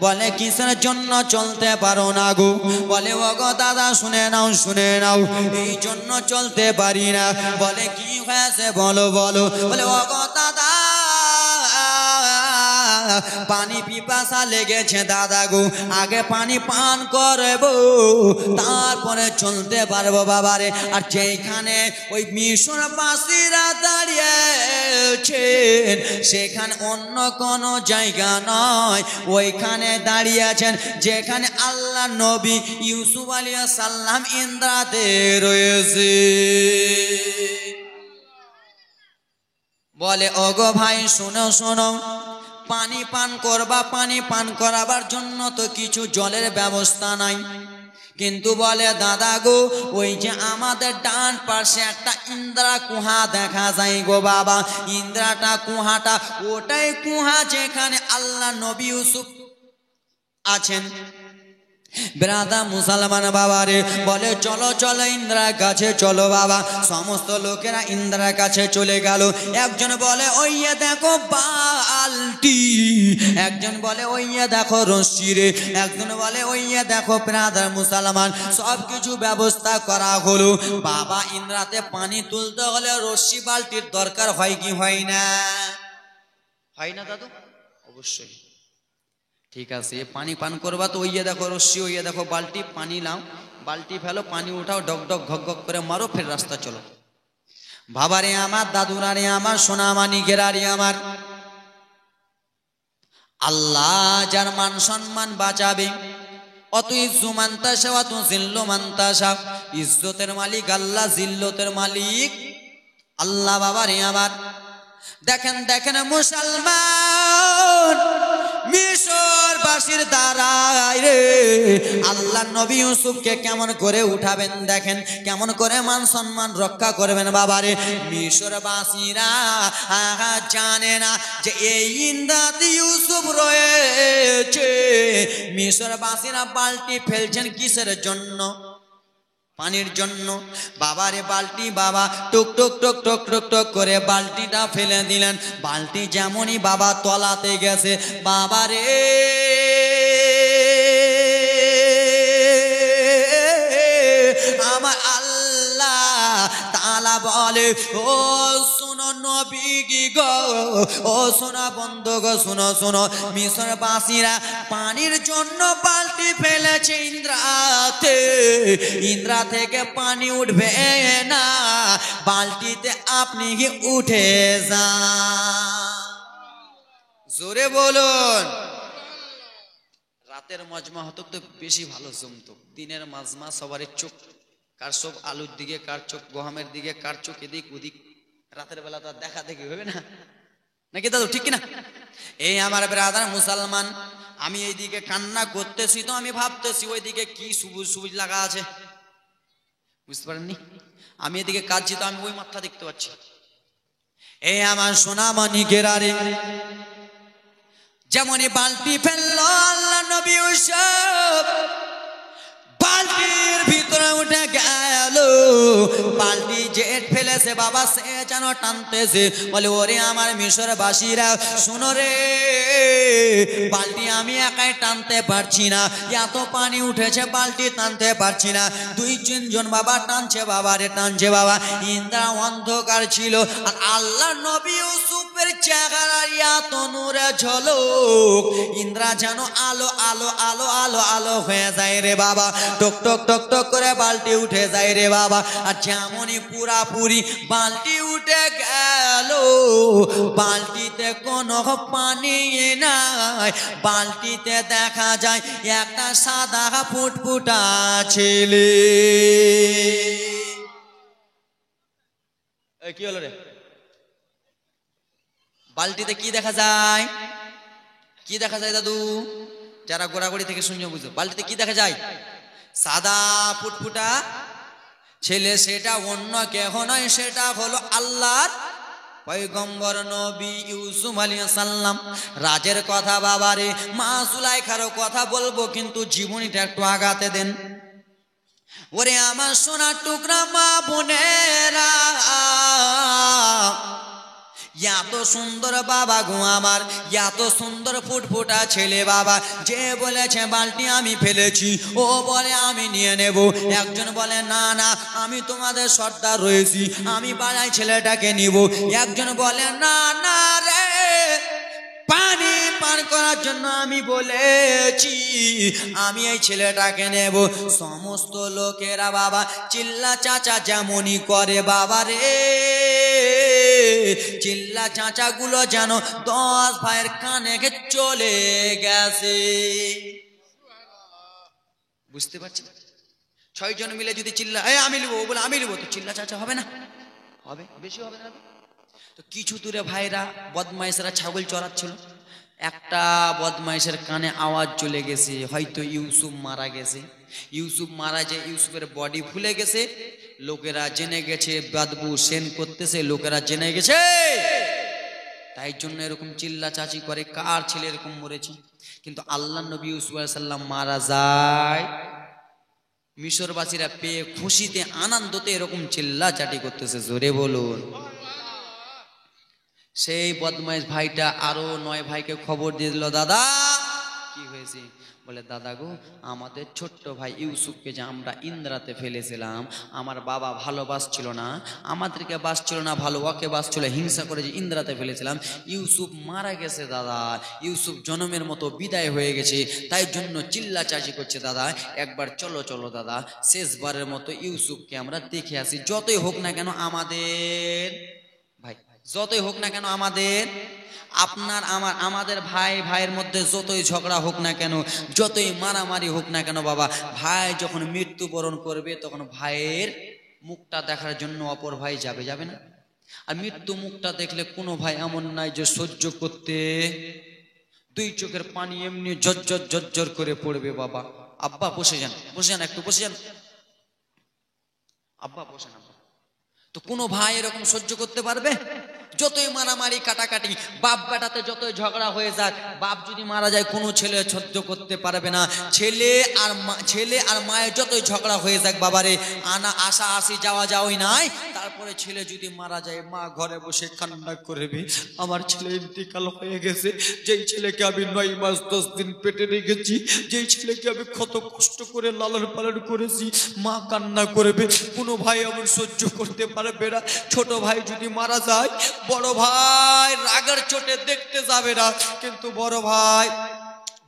বলে কিসের জন্য চলতে পারো না গো? বলে ও গো দাদা শুনে নাও, শুনে নাও, এই জন্য চলতে পারি না। বলে কি হয়েছে বলো বলো? বলে ও গো দাদা পানি পিপাসা লেগেছে দাদা গো, আগে পানি পান করবো তারপরে চলতে পারবো বাবারে। আর যেখানে ওই মিশরবাসীরা দাঁড়িয়েছেন সেখানে অন্য কোনো জায়গা নয়, ওইখানে দাঁড়িয়ে আছেন যেখানে আল্লাহ নবী ইউসুফ আলাইহিস সালাম ইন্দ্রাতে রয়েছে। বলে ওগো ভাই শোনো শোনো, পানি পান করবা, পানি পান করাবার জন্য তো কিছু জলের ব্যবস্থা নাই। কিন্তু বলে দাদা গো, ওই যে আমাদের ডান পাশে একটা ইন্দ্রা কুহা দেখা যায় গো বাবা, ইন্দ্রাটা কুহাটা, ওটাই কুহা যেখানে আল্লাহ নবী ইউসুফ আছেন। ব্রাদা মুসলমান বাবারে বলে চলো চলো ইন্দ্রার কাছে চলো বাবা। সমস্ত লোকেরা ইন্দ্রার কাছে চলে গেল। একজন বলে ওইয়ে দেখো বালতি, একজন বলে ওইয়ে দেখো রশ্মি রে, একজন বলে ওইয়ে দেখো ব্রাদার মুসলমান। সব কিছু ব্যবস্থা করা হলো। বাবা ইন্দ্রাতে পানি তুলতে হলে রশ্মি বালতির দরকার হয় কি হয় না? হয় না দাদু? অবশ্যই। ঠিক আছে, পানি পান করবা তো ওইয়ে দেখো রশ্মি, ওইয়ে দেখো বালতি, পানি নাও, বালতি ফেলো, পানি উঠাও, ডক ডক ঘক ঘক করে মারো, ফের রাস্তা চলো। বাবারে আমার, দাদুরারে আমার, সোনামানিকেরারে আমার, আল্লাহ যার মান সম্মান বাঁচাবে, অত ইজ্জু মান্তাসা অত জিল্লু মান্তাসা। ইজ্জতের মালিক আল্লাহ, জিল্লতের মালিক আল্লাহ। বাবারে আমার দেখেন দেখেন মুসলমান, মিশরবাসীর দ্বারাই রে আল্লাহ নবী ইউসুফকে কেমন করে উঠাবেন দেখেন, কেমন করে মান সম্মান রক্ষা করবেন বাবারে। মিশরবাসীরা জানে না যে এই ইন্দ্রাতে ইউসুফ রয়েছে। মিশরবাসীরা বালতি ফেলছেন কিসের জন্য? পানির জন্য। বাবারে বালতি বাবা টুক টুক টুক টুক টুক টুক করে বালতিটা ফেলে দিলেন। বালতি যেমনই বাবা তলাতে গেছে বাবারে আমার আল্লাহ তাআলা বলে, ও শোনো নবী গো, ও শোনো বন্ধু গো, শোনো শোনো, মিশরবাসীরা পানির জন্য বালতি ফেলেছে ইন্দ্রাতে। ইন্দ্রা থেকে পানি উঠবে না, বালতিতে আপনি কি উঠে যান। জোরে বলুন। রাতের মজমা হতো তো বেশি ভালো জমতো। দিনের মাজমা সবারই চোখ, কার চোখ আলুর দিকে, কার চোখ গহমের দিকে, কার চোখ এদিক ওদিক। রাতের বেলা তো দেখা দেখি হবে না, নাকি দাদু ঠিক কিনা? এই আমার ব্রাদার মুসলমান, আমি এইদিকে কান্না করতেছি তো আমি ভাবতেছি ওইদিকে কি সবুজ সবুজ লাগা আছে, বুঝতে পারেননি? আমি এদিকে কাঁদছি তো আমি ওই মাথা দেখতে পাচ্ছি। এই আমার সোনামণি গেরারে যেমনই বালতি ফেললো আল্লাহ নবী ইউসুফ বালতির ভিতরে উঠে গেল। বালতি জেট ফেলেছে বাবা, সে যেন টানতেছে, বলে ওরে আমার মিশরবাসীরা শোনো রে, বালতি আমি একাই টানতে পারছি না, এত পানি উঠেছে বালতি টানতে পারছি না। দুই তিনজন বাবা টানছে, বাবা রে টানছে বাবা। ইন্দ্রা অন্ধকার ছিল আর আল্লাহ নবী ইউসুফের চেহারা এত নূরে ঝলক, ইন্দ্রা যেন আলো আলো আলো আলো আলো হয়ে যায় রে বাবা। টক টক টক টক করে বালতি উঠে যায় রে বাবা। আর যেমনই পুরাপুরি বালতি উঠে গেল, বালতিতে কোনো পানি নাই, বালতিতে দেখা যায় একটা সাদা ফুটফুটা ছেলে। কি হলো রে? বালতিতে কি দেখা যায়? কি দেখা যায় দাদু? যারা গোড়াগড়ি থেকে শুনছো বুঝো, বালতিতে কি দেখা যায়? সাদা ফুটফুটা ছেলে। সেটা অন্য কেহ নয়, সেটা হলো আল্লাহর পয়গম্বর নবী ইউসুফ আলাইহিস সালাম। রাজের কথা বাবারে, মা সুলাইখারও কথা বলবো, কিন্তু জীবনীটা একটু আগাতে দেন। ওরে আমার সোনার টুকরা মা বোনেরা, এত সুন্দর বাবা গো আমার, এত সুন্দর ফুটফুটা ছেলে বাবা, যে বলেছে বালতি আমি ফেলেছি, ও বলে আমি নিয়ে নেব। একজন বলে না না আমি তোমাদের সর্দার রয়েছি, আমি বাড়াই ছেলেটাকে নিব। একজন বলে না না রে, পানি পান করার জন্য আমি বলেছি, আমি এই ছেলেটাকে নেব। সমস্ত লোকেরা বাবা চিল্লা চাচা যেমনই করে বাবা রে, চিল্লা চাচা গুলো যেন 10 ভাইয়ের কানে চলে গেছে। বুঝতে পারছি? 6 জন মিলে যদি চিল্লা আমি লিবো, বলে আমি লিবো, তো চিল্লা চাচা হবে না? হবে, বেশি হবে না? তো কিছু দূরে ভাইরা বদমাইশরা ছাগল চড়াচ্ছিল, একটা বদমাইশের কানে আওয়াজ চলে গেছে, হয়তো ইউসুফ মারা গেছে। ইউসুফ মারা যায়, ইউসুফের বডি ফুলে গেছে, লোকেরা জেনে গেছে, বাদবু সেন করতেছে, লোকেরা জেনে গেছে, তাই জন্য এরকম চিল্লা চাচি করে কার ছেলে এরকম মরেছে। কিন্তু আল্লাহ নবী ইউসুফ আলাইহিস সালাম মারা যায়, মিশরবাসীরা পেয়ে খুশিতে আনন্দতে এরকম চিল্লা চাটি করতেছে। জোরে বলুন। সেই বদমাইশ ভাইটা আরো 9 ভাইকে খবর দিয়ে দিল, দাদা কি হয়েছে? বলে দাদা গো, আমাদের ছোট্ট ভাই ইউসুফকে যে আমরা ইন্দ্রাতে ফেলেছিলাম, আমার বাবা ভালোবাসছিল না, আমাদেরকে বাসছিল না ভালো, ওকে বাসছিল, হিংসা করে যে ইন্দ্রাতে ফেলেছিলাম, ইউসুফ মারা গেছে দাদা, ইউসুফ জনমের মতো বিদায় হয়ে গেছে, তাই জন্য চিল্লা চাচি করছে দাদা, একবার চলো চলো দাদা, শেষবারের মতো ইউসুফকে আমরা দেখে আসি। যতই হোক না কেন আমাদের ভাই, যতই হোক না কেন আমাদের, আপনার আমার, আমাদের ভাই ভাইয়ের মধ্যে যতই ঝগড়া হোক না কেন, যতই মারামারি হোক না কেন বাবা, ভাই যখন মৃত্যুবরণ করবে তখন ভাইয়ের মুখটা দেখার জন্য অপর ভাই যাবে, যাবে না? আর মৃত্যু মুখটা দেখলে কোনো ভাই এমন নাই যে সহ্য করতে, দুই চোখের পানি এমনি ঝরঝর ঝরঝর করে পড়বে। বাবা, আব্বা বসে যান, বসে যান, একটু বসে যান, আব্বা বসেন। আব্বা তো কোনো ভাই এরকম সহ্য করতে পারবে? যতই মারামারি কাটাকাটি, বাপ বেটাতে যতই ঝগড়া হয়ে যাক, বাপ যদি মারা যায় কোনো ছেলে সহ্য করতে পারবে না। ছেলে আর মায়ের যতই ঝগড়া হয়ে যাক, বাবারে আনা আসা আসি যাওয়া যাওয়াই নাই, তারপরে ছেলে যদি মারা যায়, মা ঘরে বসে কান্না করবে, আমার ছেলে ইন্তিকাল হয়ে গেছে, যেই ছেলেকে আমি 9 মাস 10 দিন পেটে রেখেছি, যেই ছেলেকে আমি কত কষ্ট করে লালন পালন করেছি, মা কান্না করবে। কোনো ভাই এমন সহ্য করতে পারবে না। ছোট ভাই যদি মারা যায়, বড় ভাই রাগের চোটে দেখতে যাবে না, কিন্তু বড় ভাই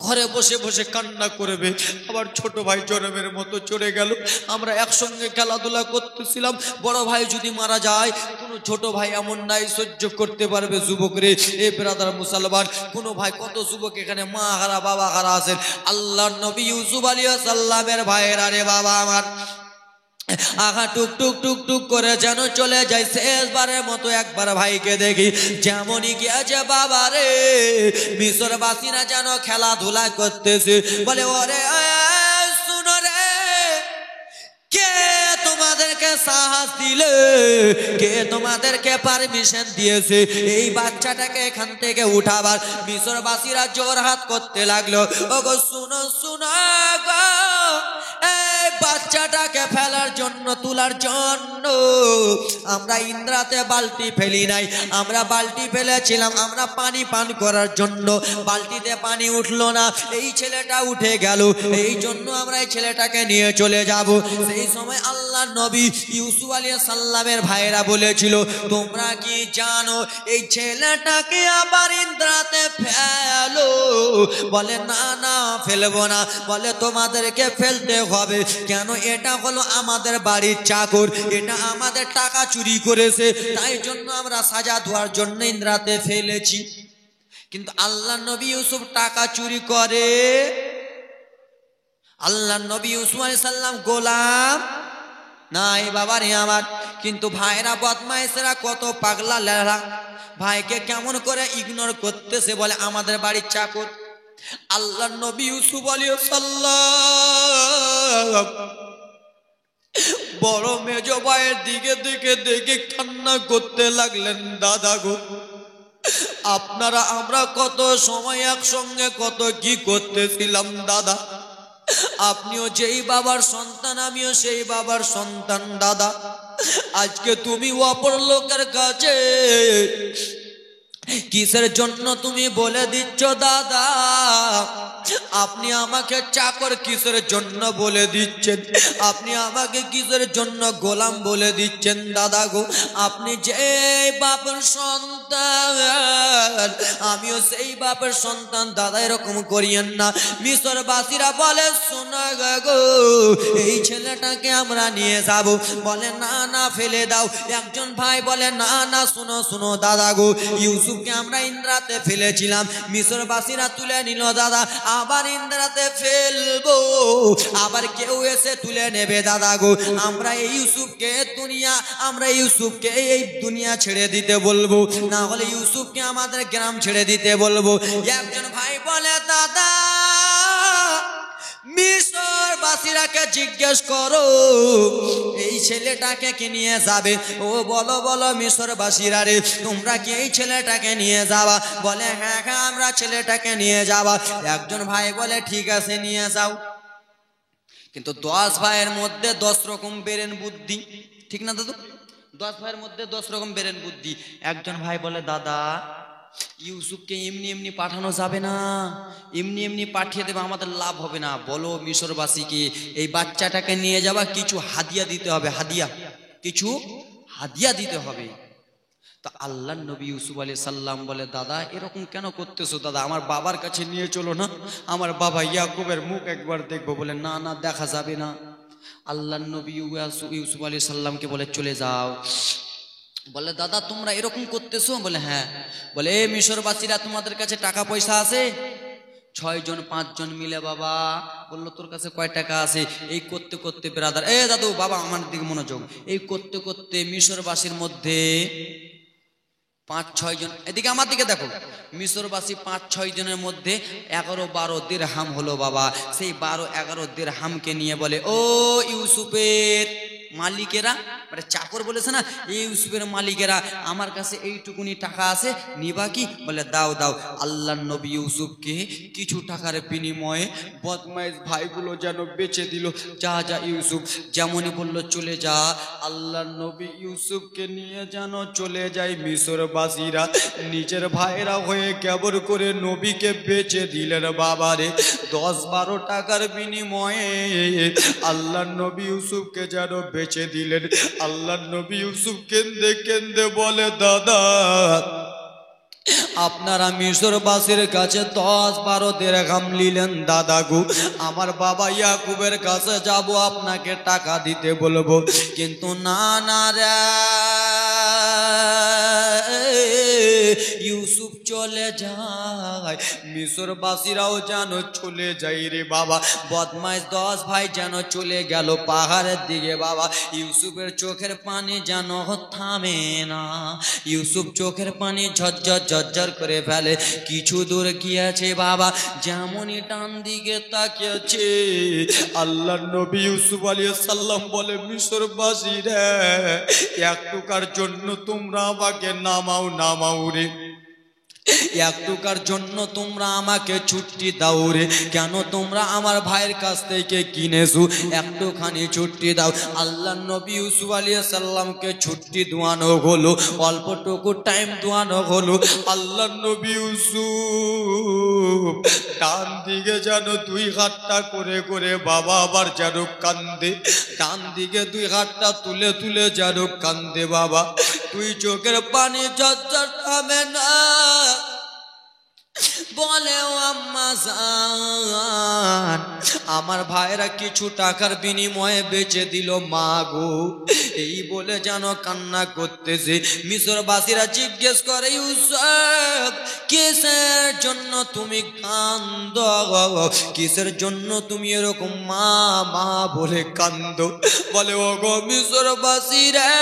ঘরে বসে বসে কান্না করবে। আবার ছোট ভাই জনমের মতো চলে গেল, আমরা একসঙ্গে খেলাধুলা করতেছিলাম, বড় ভাই যদি মারা যায়, কোনো ছোট ভাই এমন নাই সহ্য করতে পারবে। যুবক রে, এ ব্রাদার মুসলমান, কোনো ভাই, কত যুবক এখানে মা হারা বাবা হারা আছেন। আল্লাহর নবী ইউসুফ আলাইহিস সালামের ভাইয়েরা রে বাবা আমার, আগা টুক টুক টুক টুক করে যেন চলে যায়। শেষবারের মতো একবার ভাইকে দেখি, যেমনই গিয়েছে বাবা রে, মিশরবাসীরা যেন খেলাধুলা করতেছে। বলে ওরে শুনো রে, কে তোমাদেরকে সাহস দিলে, কে তোমাদেরকে পারমিশন দিয়েছে এই বাচ্চাটাকে এখান থেকে উঠাবার? মিশরবাসীরা জোরহাট করতে লাগলো। ওগো শুনো শুনো গো, বাচ্চাটাকে ফেলার জন্য, তোলার জন্য আমরা ইন্দ্রাতে বালতি ফেলি নাই, আমরা বালতি ফেলেছিলাম আমরা পানি পান করার জন্য, বালতিতে পানি উঠলো না, এই ছেলেটা উঠে গেল, এই জন্য আমরা এই ছেলেটাকে নিয়ে চলে যাব। সেই সময় আল্লাহ নবী ইউসুফ আলাইহিস সালামের ভাইরা বলেছিল, তোমরা কি জানো এই ছেলেটাকে আবার ইন্দ্রাতে ফেলো? বলে না না ফেলবো না। বলে তোমাদেরকে ফেলতে হবে, কেন? এটা হলো আমাদের বাড়ির চাকর, এটা আমাদের টাকা চুরি করেছে, তাই জন্য আমরা সাজা দেওয়ার জন্য ইন্দ্রাতে ফেলেছি। কিন্তু আল্লাহ নবী ইউসুফ টাকা চুরি করে? আল্লাহ নবী ইউসুফ আলাইহিস সালাম গোলাম নাই বাবারে আমার। কিন্তু ভাইরা বদমাইশেরা কত পাগলা লেলা, ভাইকে কেমন করে ইগনোর করতেছে, বলে আমাদের বাড়ির চাকর। আল্লাহ নবী ইউসুফ আলাইহিস সালাম বড় মেজ ভাইয়ের দিকে দিকে দেখে কান্না করতে লাগলেন, দাদা গো, আপনারা আমরা কত সময় একসঙ্গে কত কি করতেছিলাম দাদা, আপনিও যেই বাবার সন্তান, আমিও সেই বাবার সন্তান দাদা, আজকে তুমি অপর লোকের কাছে কিসের জন্য তুমি বলে দিচ্ছ দাদা? আপনি আমাকে চাকর কিসের জন্য বলে দিচ্ছেন? আপনি আমাকে কিসের জন্য গোলাম বলে দিচ্ছেন দাদা গো? আপনি যেই বাপের সন্তান, আমিও সেই বাপের সন্তান দাদা, এরকম করিয়েন না। মিশরবাসীরা বলে, শোনা গো, এই ছেলেটাকে আমরা নিয়ে যাব। বলে না না ফেলে দাও। একজন ভাই বলে না না শুনো শুনো দাদা গো, ইউসুফকে আমরা ইন্দ্রাতে ফেলেছিলাম, মিশরবাসীরা তুলে নিল দাদা, আবার ইন্দ্রাতে ফেলবো, আবার কেউ এসে তুলে নেবে দাদা গো। আমরা এই ইউসুফকে এই দুনিয়া ছেড়ে দিতে বলবো, না হলে ইউসুফকে আমাদের গ্রাম ছেড়ে দিতে বলবো। একজন ভাই বলে, দাদা মিশরবাসীরাকে জিজ্ঞেস করো এই ছেলেটাকে কি নিয়ে যাবে? ও বলো বলো মিশরবাসীরা রে, তোমরা কি এই ছেলেটাকে নিয়ে যাবা? বলে হ্যাঁ হ্যাঁ আমরা ছেলেটাকে নিয়ে যাবা। একজন ভাই বলে ঠিক আছে নিয়ে যাও। কিন্তু 10 ভাইয়ের মধ্যে 10 রকম বেরেন বুদ্ধি, ঠিক না দাদু? 10 ভাইয়ের মধ্যে 10 রকম বেরেন বুদ্ধি। একজন ভাই বলে, দাদা ইউসুফকে এমনি এমনি পাঠানো যাবে না, এমনি এমনি পাঠিয়ে দেবে, আমাদের লাভ হবে না। বলো মিশরবাসীকে এই বাচ্চাটাকে নিয়ে যাবা, কিছু হাদিয়া দিতে হবে, কিছু হাদিয়া দিতে হবে। তো আল্লাহ নবী ইউসুফ আলাইহিস সালাম বলে, দাদা এরকম কেন করতেছো? দাদা আমার বাবার কাছে নিয়ে চলো না, আমার বাবা ইয়াকুবের মুখ একবার দেখবো। বলে না না দেখা যাবে না। আল্লাহ নবী ইউসুফ আলাইহিস সালামকে বলে চলে যাও। বলে দাদা তোমরা এরকম করতেছো? বলে হ্যাঁ। বলে এ মিশরবাসীরা তোমাদের কাছে টাকা পয়সা আছে? 6 জন 5 জন মিলে। বাবা বললো তোর কাছে কয় টাকা আছে? এই করতে করতে ব্রাদার, এ দাদু বাবা আমার দিকে মনোযোগ, এই করতে করতে মিশরবাসীর মধ্যে 5-6 জন, এদিকে আমার দিকে দেখো, মিশরবাসী 5-6 জনের মধ্যে 11-12 দিরহাম হলো বাবা। সেই 12-11 দিরহামকে নিয়ে বলে, ও ইউসুফের মালিকেরা, মানে চাকর বলেছে না, এই ইউসুফের মালিকেরা, আমার কাছে এইটুকুনি টাকা আছে, নিবা কি? বলে দাও দাও। আল্লাহর নবী ইউসুফকে কিছু টাকার বিনিময়ে বদমাইশ ভাইগুলো যেন বেচে দিল। যা যা ইউসুফ, যেমনই বললো চলে যা। আল্লাহর নবী ইউসুফকে নিয়ে যেন চলে যায় মিশরবাসীরা। নিজের ভাইরা হয়ে কেবল করে নবীকে বেচে দিলেন বাবারে। 10-12 টাকার বিনিময়ে আল্লাহর নবী ইউসুফকে যেন বেচে দিলেন। আল্লাহর নবী ইউসুফ কেন্দে কেন্দে বলে, দাদা আপনারা মিশরবাসীর কাছে 10-12 দিরহাম নিলেন দাদা গো, আমার বাবা ইয়াকুবের কাছে যাব, আপনাকে টাকা দিতে বলবো, কিন্তু না না রে ইউসুফ চলে যায়। মিশরবাসীরাও যেন চলে যায় রে বাবা। বদমাইশ 10 ভাই যেন চলে গেল পাহাড়ের দিকে বাবা। ইউসুফের চোখের পানি যেন থামে না। ইউসুফ চোখের পানি ঝরঝর ঝরঝর করে ফেলে। কিছু দূর গিয়েছে বাবা, যেমনই ডান দিকে তাকিয়েছে, আল্লাহর নবী ইউসুফ আলাইহিস সালাম বলে, মিশরবাসীরা একটুকার জন্য তোমরা আমাকে নামাও নামাও রে, একটুকার জন্য তোমরা আমাকে ছুটি দাও রে। কেন তোমরা আমার ভাইয়ের কাছ থেকে কিনেছো, একটুখানি ছুটি দাও। আল্লাহর নবী ইউসুফ আলাইহিস সালামকে ছুটি দেওয়ানো হলো, অল্পটুকু টাইম দেওয়ানো হলো। আল্লাহর নবী ইউসুফ ডান দিকে যেন 2 হাতটা করে করে বাবা আবার যেন কান্দে, ডান দিকে 2 হাতটা তুলে তুলে যেন কান্দে বাবা। 2 চোখের পানি ঝরঝর থামে না। বলে, ও আম্মা জান, আমার ভাইরা কিছু টাকার বিনিময়ে বেচে দিল মা গো। এই বলে যেন কান্না করতেছে। মিশরবাসীরা জিজ্ঞেস করে, ইউসুফ কিসের জন্য তুমি কান্দো, কিসের জন্য তুমি এরকম মা মা বলে কান্দো? বলে, ও গো মিশরবাসীরা,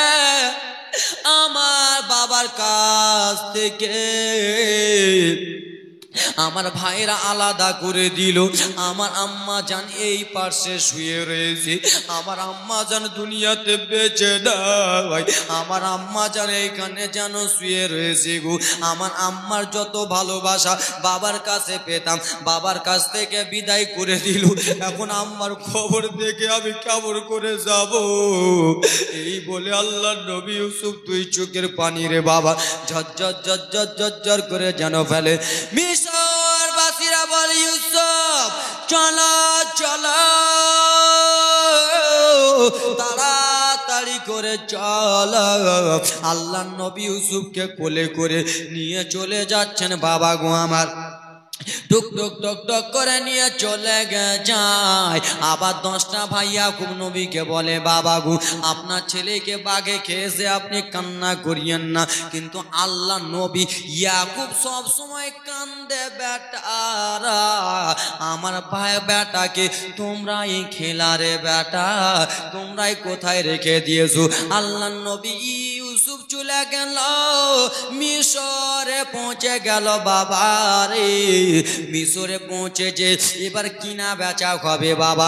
আমার বাবার কাছ থেকে আমার ভাইরা আলাদা করে দিল। আমার আম্মা জান এই পাশে শুয়ে রয়েছে, আমার আম্মা জান দুনিয়াতে বেঁচে নাই, আমার আম্মা জান এইখানে যেন শুয়ে রয়েছে গো। আমার আম্মার যত ভালোবাসা বাবার কাছে পেতাম, বাবার কাছ থেকে বিদায় করে দিল। এখন আম্মার খবর দেখে আমি কেমন করে যাব? এই বলে আল্লাহর নবী ইউসুফ 2 চোখের পানি রে বাবা ঝরঝর ঝরঝর ঝরঝর করে যেন ফেলে। মিশরবাসীরা বলে, ইউসুফ চলো চলো, তাড়াতাড়ি করে চলো। আল্লাহর নবী ইউসুফকে কোলে করে নিয়ে চলে যাচ্ছেন বাবা গো আমার। টুক টুক টক টক করে নিয়ে চলে যায়। আবার 10টা ভাই ইয়াকুব নবীকে বলে, বাবা গো আপনার ছেলেকে বাঘে খেয়েছে, আপনি কান্না করিয়েন না। কিন্তু আল্লাহ নবী ইয়াকুব সব সময় কান্দে, বেটারা আমার ভাই বেটাকে তোমরাই খেলারে বেটা, তোমরাই কোথায় রেখে দিয়েছো? আল্লাহ নবী ইউসুফ চলে গেল, মিশরে পৌঁছে গেল বাবা রে। মিশরে পৌঁছে যে এবার কিনা বেচা হবে বাবা।